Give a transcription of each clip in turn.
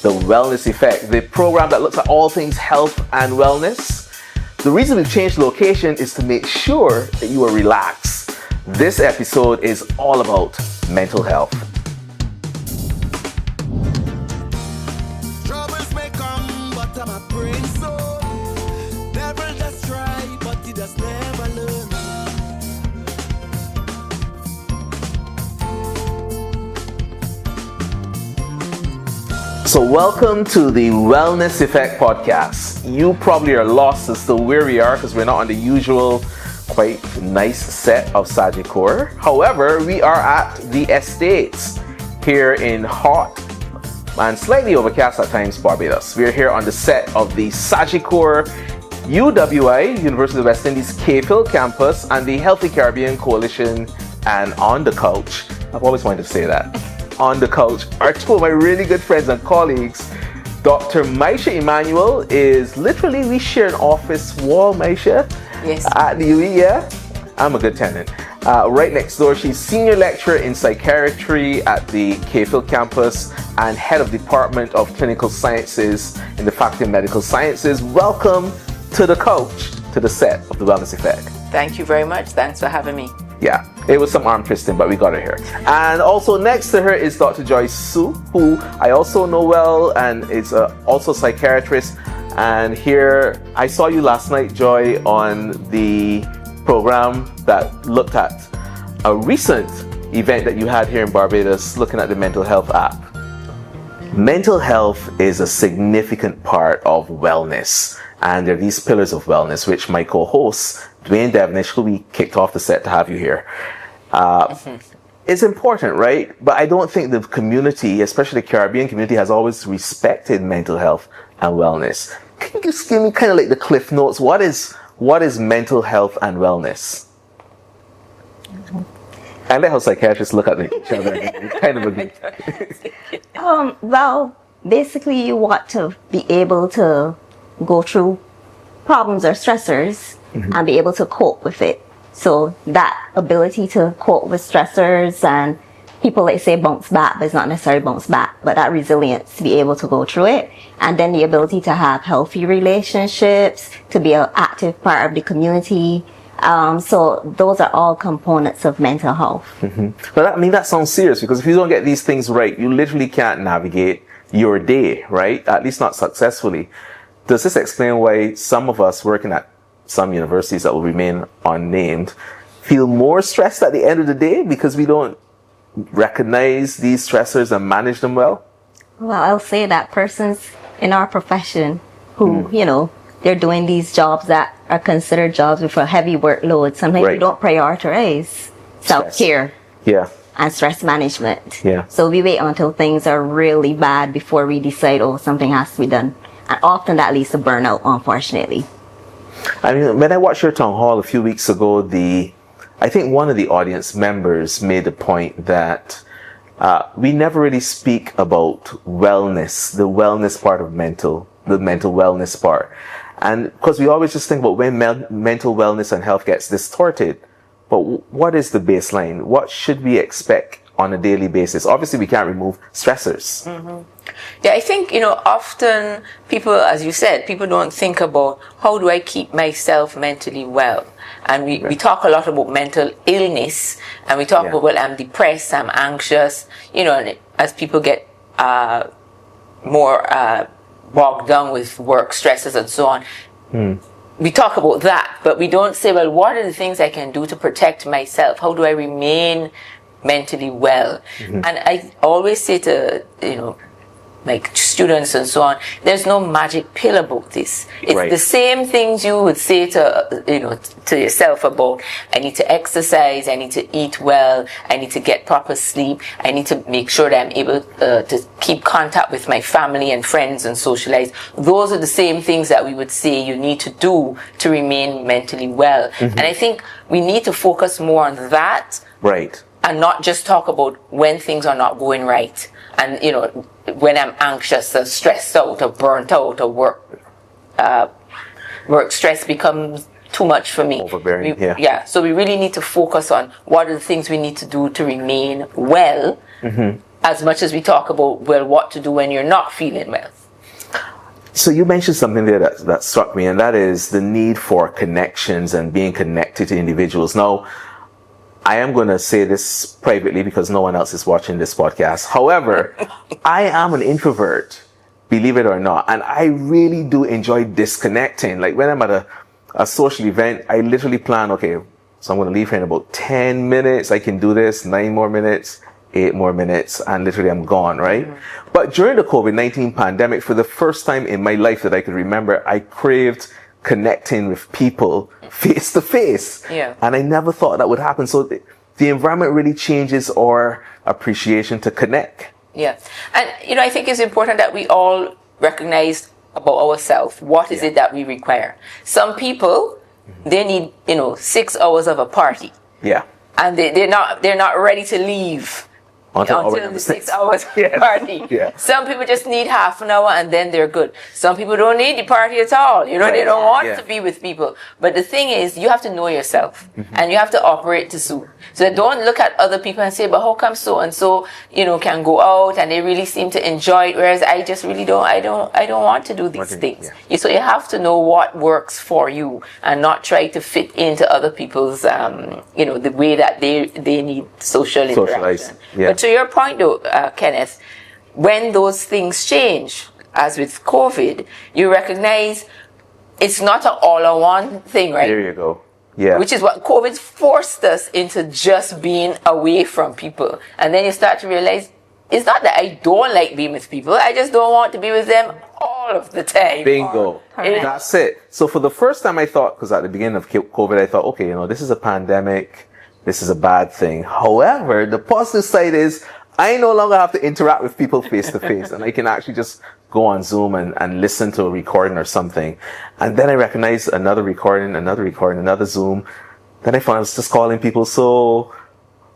The Wellness Effect, the program that looks at all things health and wellness. The reason we've changed location is to make sure that you are relaxed. This episode is all about mental health. Troubles may come, but I'm a brain so. Devil just try, but he just never learn. So welcome to the Wellness Effect podcast. You probably are lost as to where we are because we're not on the usual quite nice set of Sagicor. However, we are at the estates here in hot and slightly overcast at times Barbados. We're here on the set of the Sagicor UWI, University of West Indies KPhil campus, and the Healthy Caribbean Coalition. And on the couch, I've always wanted to say that, on the couch are two of my really good friends and colleagues. Dr. Maisha Emmanuel is literally, we share an office wall, Maisha. Yes. At the UE, yeah? I'm a good tenant. Right next door, she's senior lecturer in psychiatry at the KPhil campus and head of Department of Clinical Sciences in the Faculty of Medical Sciences. Welcome to the couch, to the set of the Wellness Effect. Thank you very much. Thanks for having me. Yeah, it was some arm twisting, but we got her here. And also next to her is Dr. Joyce Su, who I also know well and is also a psychiatrist. And here, I saw you last night, Joy, on the program that looked at a recent event that you had here in Barbados, looking at the mental health app. Mental health is a significant part of wellness. And there are these pillars of wellness, which my co-host, Dwayne Devenish, who we kicked off the set to have you here, is important, right? But I don't think the community, especially the Caribbean community, has always respected mental health and wellness. Can you just give me kind of like the cliff notes? What is mental health and wellness? I let how psychiatrists look at each other and kind of agree. Well, basically you want to be able to go through problems or stressors and be able to cope with it. So that ability to cope with stressors, and people like say bounce back, but it's not necessarily bounce back, but that resilience to be able to go through it. And then the ability to have healthy relationships, to be an active part of the community. So those are all components of mental health. But I mean, that sounds serious, because if you don't get these things right, you literally can't navigate your day, right? At least not successfully. Does this explain why some of us working at some universities that will remain unnamed feel more stressed at the end of the day because we don't recognize these stressors and manage them well? Well, I'll say that persons in our profession who, they're doing these jobs that are considered jobs with a heavy workload. Sometimes we don't prioritize self-care. Yeah. And stress management. Yeah. So we wait until things are really bad before we decide, something has to be done. And often that leads to burnout, unfortunately. I mean, when I watched your town hall a few weeks ago, I think one of the audience members made the point that we never really speak about wellness, the wellness part of the mental wellness part. And because we always just think about when mental wellness and health gets distorted. But what is the baseline? What should we expect on a daily basis? Obviously, we can't remove stressors. Yeah, I think, often people, as you said, people don't think about how do I keep myself mentally well? And we talk a lot about mental illness, and we talk about, well, I'm depressed, I'm anxious, and as people get more bogged down with work stresses and so on, we talk about that, but we don't say, well, what are the things I can do to protect myself? How do I remain mentally well? And I always say to, like students and so on, there's no magic pill about this. It's the same things you would say to, to yourself about, I need to exercise, I need to eat well, I need to get proper sleep, I need to make sure that I'm able to keep contact with my family and friends and socialize. Those are the same things that we would say you need to do to remain mentally well. And I think we need to focus more on that. Right. And not just talk about when things are not going right. And, when I'm anxious or stressed out or burnt out or work stress becomes too much for me. Overbearing, So we really need to focus on what are the things we need to do to remain well as much as we talk about, well, what to do when you're not feeling well. So you mentioned something there that struck me, and that is the need for connections and being connected to individuals. Now, I am going to say this privately because no one else is watching this podcast. However, I am an introvert, believe it or not, and I really do enjoy disconnecting. Like when I'm at a social event, I literally plan, okay, so I'm going to leave here in about 10 minutes. I can do this, 9 more minutes, 8 more minutes, and literally I'm gone, right? Mm-hmm. But during the COVID-19 pandemic, for the first time in my life that I could remember, I craved connecting with people face to face. Yeah. And I never thought that would happen. So the environment really changes our appreciation to connect. Yeah. And, I think it's important that we all recognize about ourselves. What is it that we require? Some people, they need, 6 hours of a party. Yeah. And they're not ready to leave until the 6 hours party. Yeah. Some people just need half an hour and then they're good. Some people don't need the party at all. They don't want to be with people. But the thing is, you have to know yourself and you have to operate to suit. So don't look at other people and say, but how come so and so, can go out and they really seem to enjoy it, whereas I just really don't. I don't want to do these things. Yeah. So you have to know what works for you and not try to fit into other people's, the way that they need social interaction. Yeah. But to your point though, Kenneth, when those things change, as with COVID, you recognize it's not an all-in-one thing, right? There you go. Yeah. Which is what COVID forced us into, just being away from people. And then you start to realize it's not that I don't like being with people, I just don't want to be with them all of the time. Bingo. That's it. So for the first time I thought, because at the beginning of COVID, I thought, okay, this is a pandemic. This is a bad thing. However, the positive side is I no longer have to interact with people face to face, and I can actually just go on Zoom and listen to a recording or something. And then I recognized another recording, another Zoom. Then I found I was just calling people. So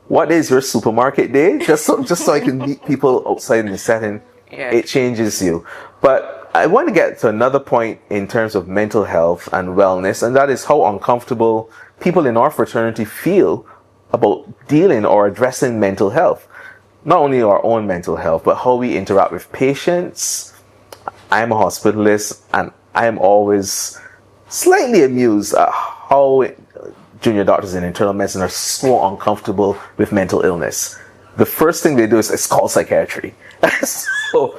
what is your supermarket day? Just so I can meet people outside in the setting. Yeah. It changes you. But I want to get to another point in terms of mental health and wellness, and that is how uncomfortable people in our fraternity feel about dealing or addressing mental health. Not only our own mental health, but how we interact with patients. I am a hospitalist, and I am always slightly amused at how junior doctors in internal medicine are so uncomfortable with mental illness. The first thing they do is call psychiatry. So,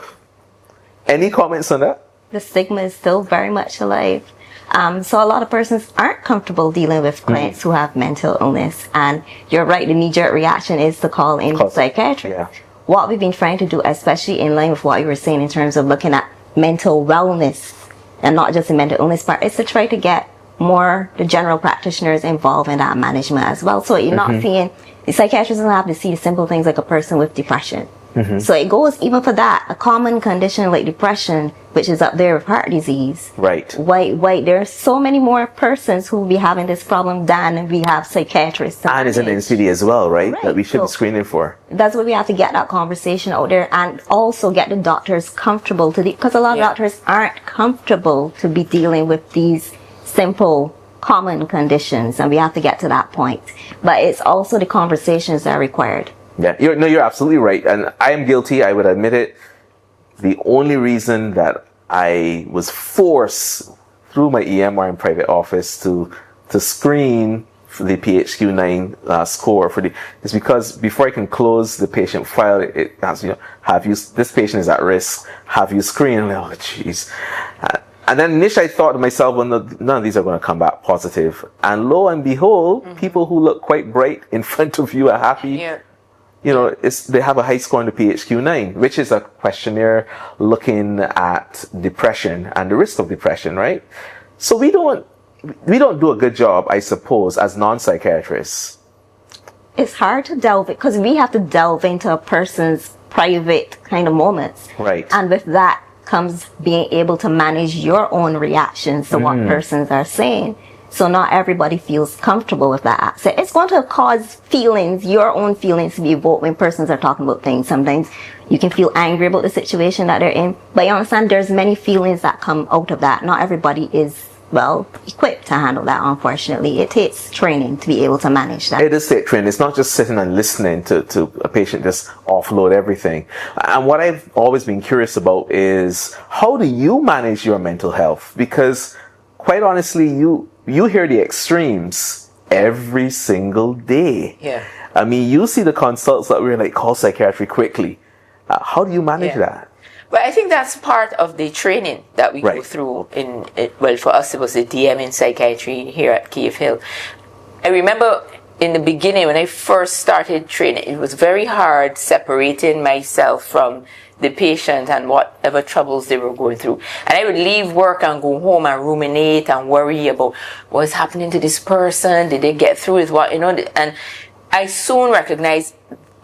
any comments on that? The stigma is still very much alive. So a lot of persons aren't comfortable dealing with clients who have mental illness. And you're right, the knee-jerk reaction is to call in psychiatry. Yeah. What we've been trying to do, especially in line with what you were saying in terms of looking at mental wellness and not just the mental illness part, is to try to get more the general practitioners involved in that management as well. So you're not seeing, the psychiatrist doesn't have to see the simple things like a person with depression. So it goes even for that, a common condition like depression, which is up there with heart disease. Right. Why there are so many more persons who will be having this problem than we have psychiatrists. And it's an NCD as well, right? That we should be screening for. That's why we have to get that conversation out there and also get the doctors comfortable to because a lot of doctors aren't comfortable to be dealing with these simple common conditions, and we have to get to that point. But it's also the conversations that are required. Yeah, you're absolutely right. And I am guilty, I would admit it. The only reason that I was forced through my EMR in private office to screen for the PHQ-9 score is because before I can close the patient file, it asks, this patient is at risk, have you screened? I'm like, oh, jeez. And then initially I thought to myself, well, none of these are going to come back positive. And lo and behold, people who look quite bright in front of you are happy. Yeah. They have a high score on the PHQ-9, which is a questionnaire looking at depression and the risk of depression, right? So we don't do a good job, I suppose, as non-psychiatrists. It's hard to delve because we have to delve into a person's private kind of moments. Right. And with that comes being able to manage your own reactions to what persons are saying. So not everybody feels comfortable with that. So it's going to cause feelings, your own feelings to be evoked when persons are talking about things. Sometimes you can feel angry about the situation that they're in. But you understand there's many feelings that come out of that. Not everybody is well equipped to handle that, unfortunately. It takes training to be able to manage that. It is state training. It's not just sitting and listening to a patient just offload everything. And what I've always been curious about is, how do you manage your mental health? Because quite honestly, you hear the extremes every single day. Yeah. I mean, you see the consults that we're like, call psychiatry quickly. How do you manage that? But I think that's part of the training that we go through well, for us, it was a DM in psychiatry here at Kiev Hill. I remember in the beginning, when I first started training, it was very hard separating myself from the patient and whatever troubles they were going through. And I would leave work and go home and ruminate and worry about what's happening to this person. Did they get through with what, and I soon recognized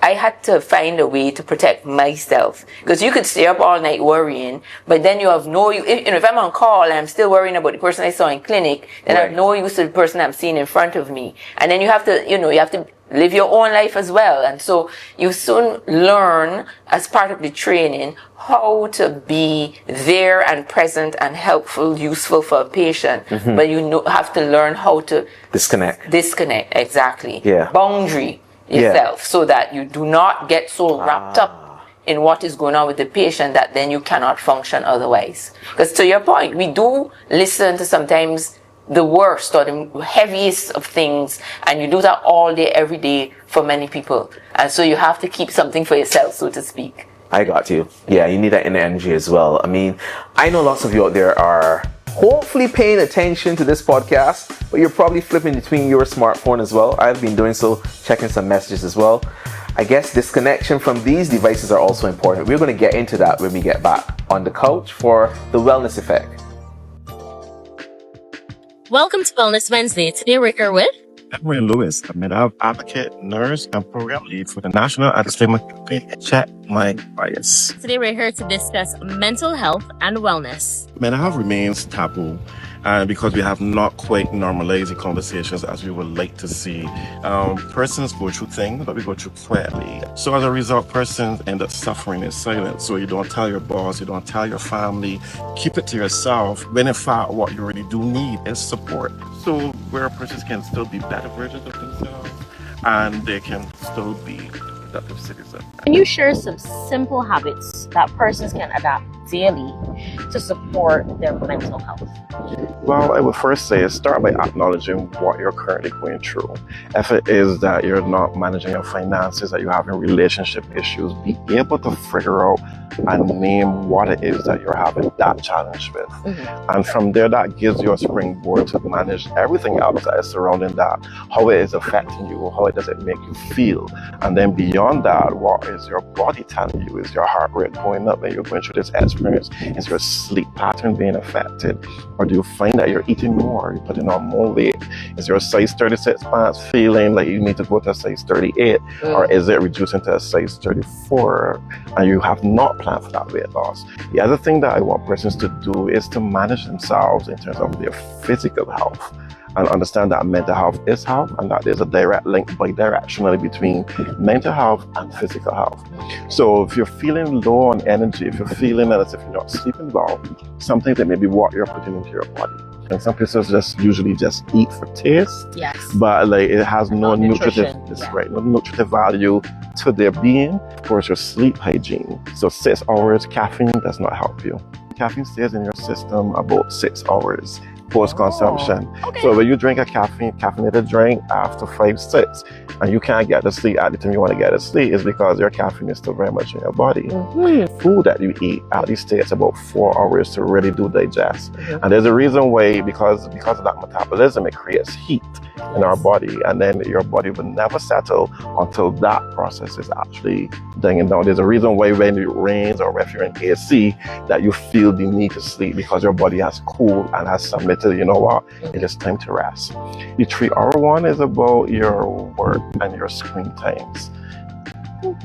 I had to find a way to protect myself, because you could stay up all night worrying, but then you have if I'm on call and I'm still worrying about the person I saw in clinic, then I have no use to the person I'm seeing in front of me. And then you have to live your own life as well. And so you soon learn, as part of the training, how to be there and present and helpful, useful for a patient. Mm-hmm. But you have to learn how to disconnect, exactly. Yeah. Boundary yourself, so that you do not get so wrapped up in what is going on with the patient that then you cannot function otherwise. Because to your point, we do listen to sometimes the worst or the heaviest of things, and you do that all day, every day for many people. And so you have to keep something for yourself, so to speak. I got you. Yeah, you need that inner energy as well. I mean, I know lots of you out there are hopefully paying attention to this podcast, but you're probably flipping between your smartphone as well. I've been doing so, checking some messages as well. I guess disconnection from these devices are also important. We're going to get into that when we get back on the couch for the wellness effect. Welcome to Wellness Wednesday. Today we're here with Edward Lewis, a mental health advocate, nurse, and program lead for the National Anti-Stigma Campaign. Check my bias. Today we're here to discuss mental health and wellness. Mental health remains taboo, and because we have not quite normalized the conversations as we would like to see. Persons go through things, but we go through quietly. So as a result, persons end up suffering in silence. So you don't tell your boss, you don't tell your family, keep it to yourself, when in fact what you really do need is support. So where persons can still be better versions of themselves, and they can still be productive citizens. Can you share some simple habits that persons can adapt daily to support their mental health? Well, I would first say start by acknowledging what you're currently going through. If it is that you're not managing your finances, that you're having relationship issues, be able to figure out and name what it is that you're having that challenge with. Mm-hmm. And from there, that gives you a springboard to manage everything else that is surrounding that, how it is affecting you, how it does it make you feel. And then beyond that, what is your body telling you? Is your heart rate going up when you're going through this experience? Is your sleep pattern being affected? Or do you find that you're eating more, you're putting on more weight? Is your size 36 pants feeling like you need to go to a size 38? Or is it reducing to a size 34? And you have not planned for that weight loss. The other thing that I want persons to do is to manage themselves in terms of their physical health, and understand that mental health is health, and that there's a direct link bidirectionally between mental health and physical health. So if you're feeling low on energy, if you're feeling as if you're not sleeping well, sometimes it may be what you're putting into your body. And some people usually just eat for taste, yes, but like it has no nutritive, no nutritive value to their being. Of course, your sleep hygiene. So 6 hours, caffeine does not help you. Caffeine stays in your system about 6 hours post-consumption. Okay. So when you drink a caffeinated drink after 5, 6, and you can't get to sleep at the time you want to get to sleep, is because your caffeine is still very much in your body. Mm-hmm. Food that you eat at least takes about 4 hours to really do digest. Mm-hmm. And there's a reason why, because of that metabolism, it creates heat in our body, and then your body will never settle until that process is actually dying down. There's a reason why when it rains or if you're in AC that you feel the need to sleep, because your body has cooled and has submitted, you know what, it is time to rest. The 3-hour one is about your work and your screen times.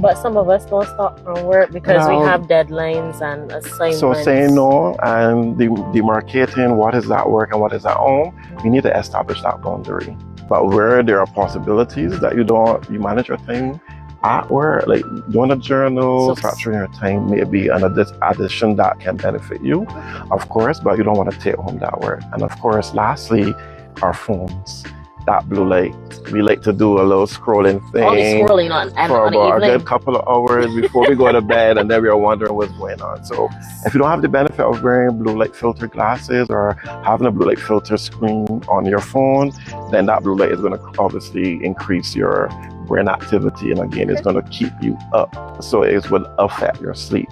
But some of us don't stop from work because we have deadlines and assignments. So saying no and demarcating what is at work and what is at home, you need to establish that boundary. But where there are possibilities that you manage your time artwork, like doing a journal, So- structuring your time, maybe an addition that can benefit you, of course, but you don't want to take home that work. And of course, lastly, our phones. That blue light. We like to do a little scrolling thing. Only scrolling on for on the about a evening. good couple of hours before we go to bed, and then we are wondering what's going on. So if you don't have the benefit of wearing blue light filter glasses or having a blue light filter screen on your phone, then that blue light is going to obviously increase your brain activity, and again, it's going to keep you up. So it will affect your sleep.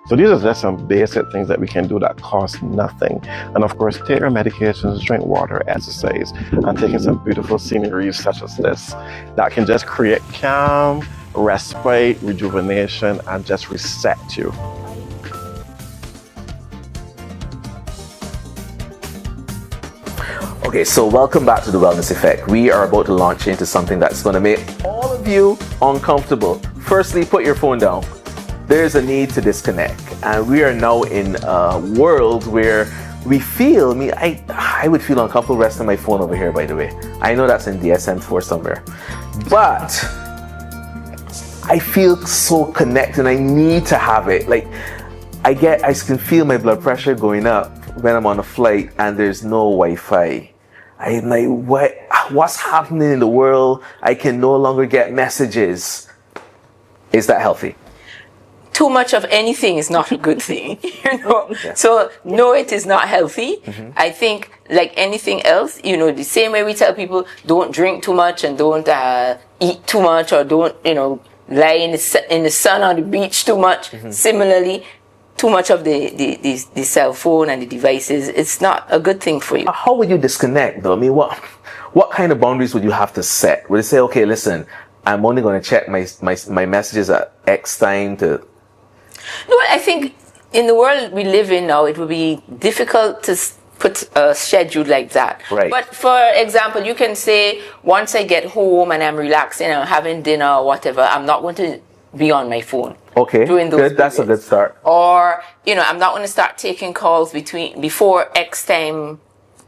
So these are just some basic things that we can do that cost nothing. And of course, take your medications, drink water, exercise, and taking some beautiful sceneries such as this that can just create calm, respite, rejuvenation, and just reset you. Okay, so welcome back to The Wellness Effect. We are about to launch into something that's going to make all of you uncomfortable. Firstly, put your phone down. There's a need to disconnect, and we are now in a world where we feel, I would feel uncomfortable resting my phone over here, by the way. I know that's in DSM-4 somewhere, but I feel so connected. I need to have it. Like, I can feel my blood pressure going up when I'm on a flight and there's no Wi-Fi. I'm like, what's happening in the world? I can no longer get messages. Is that healthy? Too much of anything is not a good thing, you know. Yeah. So no, it is not healthy. Mm-hmm. I think, like anything else, you know, the same way we tell people don't drink too much and don't eat too much, or don't, you know, lie in the sun on the beach too much. Mm-hmm. Similarly, too much of the cell phone and the devices, it's not a good thing for you. How would you disconnect, though? I mean, what kind of boundaries would you have to set? Would you say, okay, listen, I'm only going to check my messages at X time to... No, I think in the world we live in now, it would be difficult to put a schedule like that. Right. But for example, you can say, once I get home and I'm relaxing, I'm having dinner or whatever, I'm not going to be on my phone. Okay, during those good. That's a good start. Or, you know, I'm not going to start taking calls before X time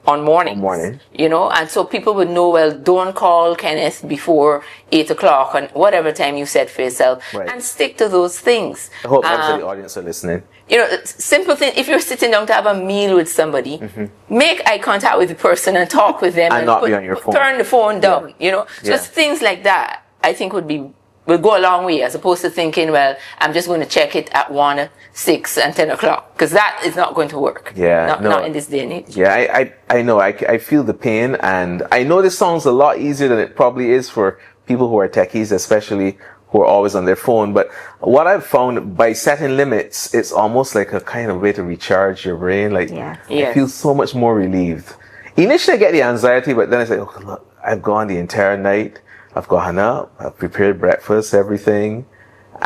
on morning. You know, and so people would know, well, don't call Kenneth before 8 o'clock on whatever time you set for yourself, right, and stick to those things. I hope the audience are listening. You know, simple thing, if you're sitting down to have a meal with somebody, make eye contact with the person and talk with them, and not be on your phone. Turn the phone down, you know. So things like that, I think will go a long way, as opposed to thinking, well, I'm just going to check it at 1, 6, and 10 o'clock, because that is not going to work. Yeah, not in this day and age. Yeah, I know. I feel the pain, and I know this sounds a lot easier than it probably is for people who are techies, especially who are always on their phone. But what I've found, by setting limits, it's almost like a kind of way to recharge your brain. Like, I feel so much more relieved. Initially, I get the anxiety, but then I say, oh, look, I've gone the entire night. I've gotten up, I've prepared breakfast, everything,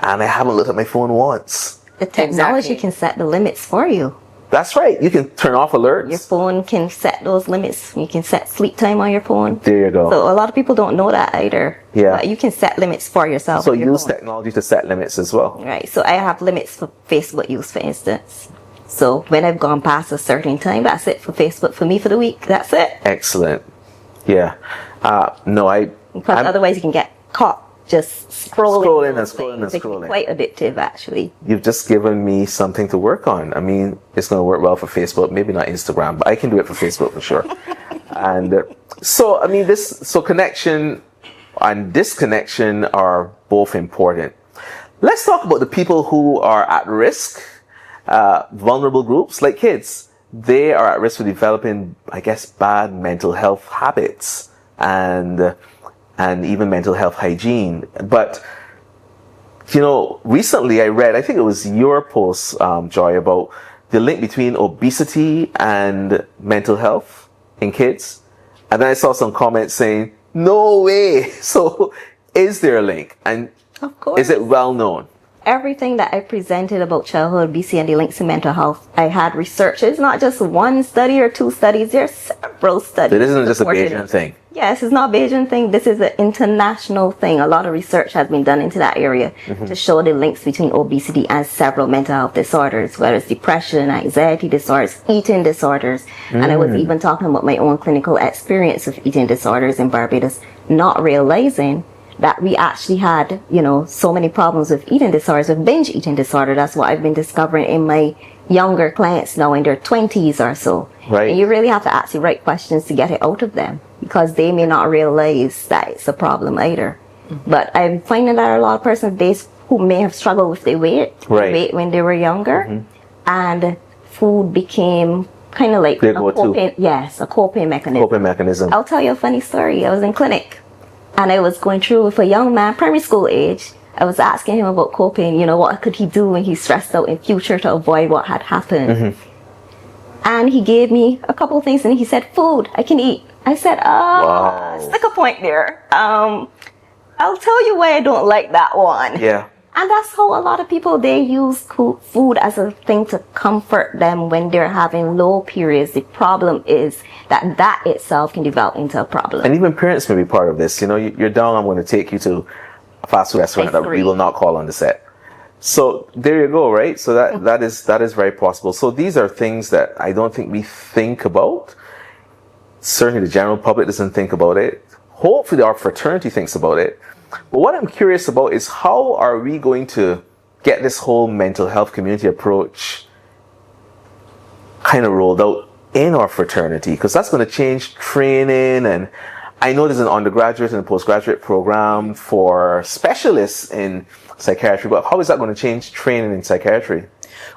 and I haven't looked at my phone once. The technology can set the limits for you. That's right. You can turn off alerts. Your phone can set those limits. You can set sleep time on your phone. There you go. So a lot of people don't know that either. Yeah. But you can set limits for yourself. So use technology to set limits as well. Right. So I have limits for Facebook use, for instance. So when I've gone past a certain time, that's it for Facebook for me for the week. That's it. Excellent. Yeah. Because otherwise you can get caught just scrolling. It can be quite addictive, actually. You've just given me something to work on. I mean, it's going to work well for Facebook, maybe not Instagram, but I can do it for Facebook for sure. And so, I mean, so connection and disconnection are both important. Let's talk about the people who are at risk, vulnerable groups like kids. They are at risk for developing, I guess, bad mental health habits and even mental health hygiene. But, you know, recently I read, I think it was your post, Joy, about the link between obesity and mental health in kids. And then I saw some comments saying, no way. So is there a link? And of course. Is it well known? Everything that I presented about childhood obesity and the links to mental health, I had research. It's not just one study or two studies. There's several studies. It isn't just a Bayesian thing. Yes, it's not a Bayesian thing. This is an international thing. A lot of research has been done into that area to show the links between obesity and several mental health disorders, whether it's depression, anxiety disorders, eating disorders. And I was even talking about my own clinical experience of eating disorders in Barbados, not realizing that we actually had, so many problems with eating disorders, with binge eating disorder. That's what I've been discovering in my younger clients now in their 20s or so. Right. And you really have to ask the right questions to get it out of them, because they may not realize that it's a problem either. But I'm finding that a lot of persons these who may have struggled with their weight when they were younger, and food became kind of like a coping mechanism. I'll tell you a funny story. I was in clinic and I was going through with a young man, primary school age. I was asking him about coping, what could he do when he's stressed out in future to avoid what had happened. And he gave me a couple of things and he said, food, I can eat. I said, stick a point there. I'll tell you why I don't like that one. Yeah. And that's how a lot of people, they use food as a thing to comfort them when they're having low periods. The problem is that itself can develop into a problem. And even parents may be part of this. You're down, I'm going to take you to a fast food restaurant that we will not call on the set. So there you go, right? So that is very possible. So these are things that I don't think we think about. Certainly the general public doesn't think about it. Hopefully our fraternity thinks about it. But what I'm curious about is how are we going to get this whole mental health community approach kind of rolled out in our fraternity? Because that's going to change training, and I know there's an undergraduate and a postgraduate program for specialists in psychiatry, but how is that going to change training in psychiatry?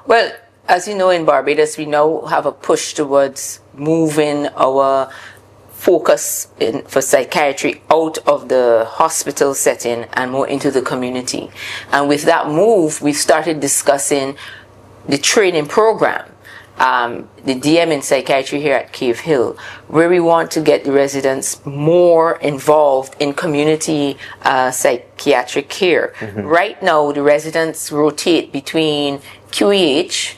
Well, as you know, in Barbados, we now have a push towards moving our focus for psychiatry out of the hospital setting and more into the community. And with that move, we started discussing the training program, the DM in psychiatry here at Cave Hill, where we want to get the residents more involved in community psychiatric care. Right now, the residents rotate between QEH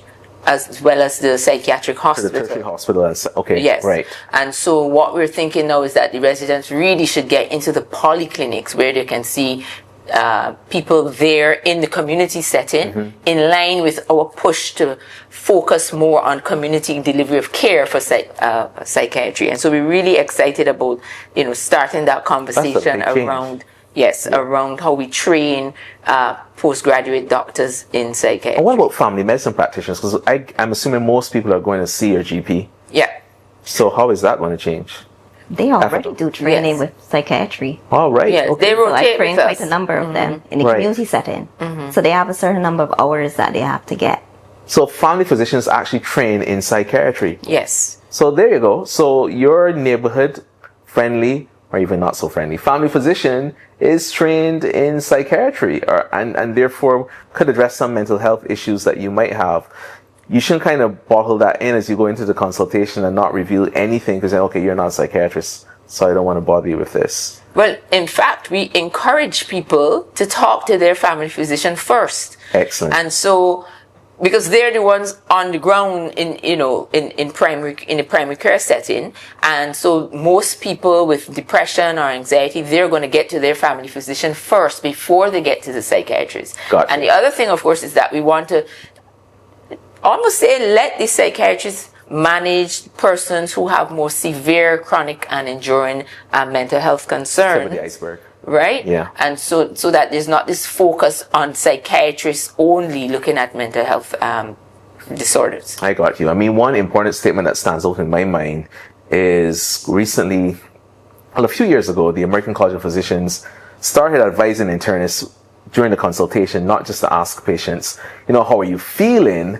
as well as the psychiatric hospital. The tertiary hospital, okay, yes. Right. And so what we're thinking now is that the residents really should get into the polyclinics where they can see people there in the community setting, in line with our push to focus more on community delivery of care for psychiatry. And so we're really excited about, starting that conversation around around how we train postgraduate doctors in psychiatry. And what about family medicine practitioners? Because I'm assuming most people are going to see your GP. Yeah. So how is that going to change? They already do training with psychiatry. All right. Yeah, okay. So they I rotate train with quite us. a number of them in the community setting. So they have a certain number of hours that they have to get. So family physicians actually train in psychiatry. Yes. So there you go. So your neighborhood friendly or even not so friendly family physician is trained in psychiatry and therefore could address some mental health issues that you might have. You shouldn't kind of bottle that in as you go into the consultation and not reveal anything because, okay, you're not a psychiatrist, so I don't want to bother you with this. Well, in fact, we encourage people to talk to their family physician first. Excellent. And so, because they're the ones on the ground in the primary care setting, and so most people with depression or anxiety, they're going to get to their family physician first before they get to the psychiatrist. Gotcha. And the other thing, of course, is that we want to almost say let the psychiatrist manage persons who have more severe, chronic, and enduring mental health concerns. Tip of the iceberg. Right? Yeah. And so that there's not this focus on psychiatrists only looking at mental health disorders. I got you. I mean, one important statement that stands out in my mind is recently, a few years ago, the American College of Physicians started advising internists during the consultation, not just to ask patients, how are you feeling,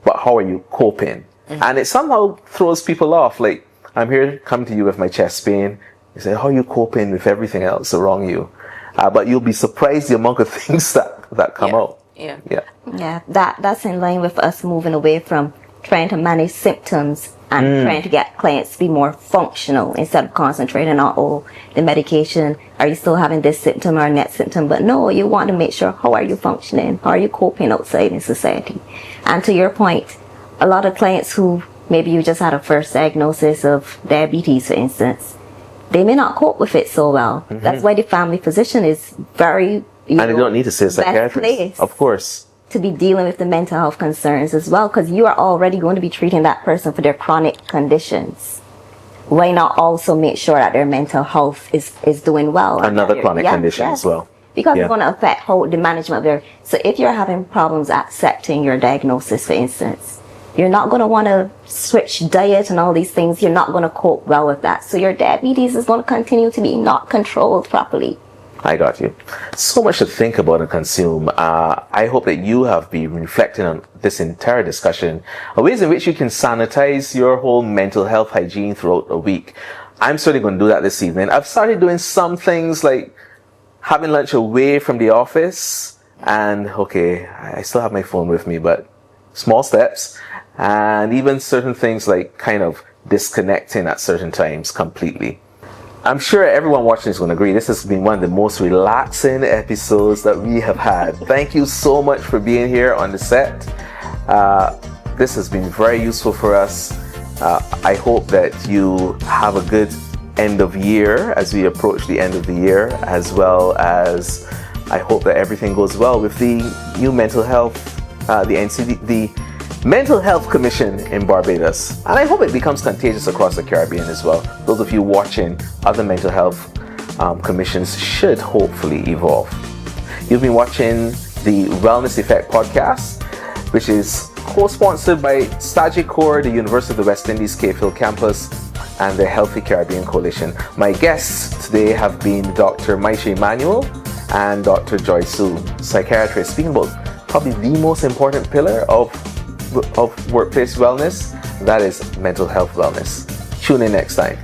but how are you coping? And it somehow throws people off. Like, I'm here coming to you with my chest pain. You say, how are you coping with everything else around you? But you'll be surprised the amount of things that come out. Yeah, that's in line with us moving away from trying to manage symptoms and trying to get clients to be more functional instead of concentrating on, the medication, are you still having this symptom or that symptom? But no, you want to make sure, how are you functioning? How are you coping outside in society? And to your point, a lot of clients who maybe you just had a first diagnosis of diabetes, for instance, they may not cope with it so well. That's why the family physician is very, and they don't need to see a psychiatrist, of course, to be dealing with the mental health concerns as well, because you are already going to be treating that person for their chronic conditions. why not also make sure that their mental health is doing well? Another chronic condition as well. Because Yeah. it's going to affect how the management of their. So if you're having problems accepting your diagnosis, for instance, you're not going to want to switch diet and all these things. You're not going to cope well with that. So your diabetes is going to continue to be not controlled properly. I got you. So much to think about and consume. I hope that you have been reflecting on this entire discussion, ways in which you can sanitize your whole mental health hygiene throughout the week. I'm certainly going to do that this evening. I've started doing some things like having lunch away from the office, and okay, I still have my phone with me, but small steps, and even certain things like kind of disconnecting at certain times completely. I'm sure everyone watching is going to agree this has been one of the most relaxing episodes that we have had. Thank you so much for being here on the set. This has been very useful for us. I hope that you have a good end of year as we approach the end of the year, as well as I hope that everything goes well with the new mental health, the NCD, the Mental Health Commission in Barbados. And I hope it becomes contagious across the Caribbean as well. Those of you watching, other mental health commissions should hopefully evolve. You've been watching the Wellness Effect podcast, which is co-sponsored by Sagicor, the University of the West Indies Cape Hill campus, and the Healthy Caribbean Coalition. My guests today have been Dr. Maisha Emmanuel and Dr. Joy Su, psychiatrist, speaking about probably the most important pillar of workplace wellness, that is mental health wellness. Tune in next time.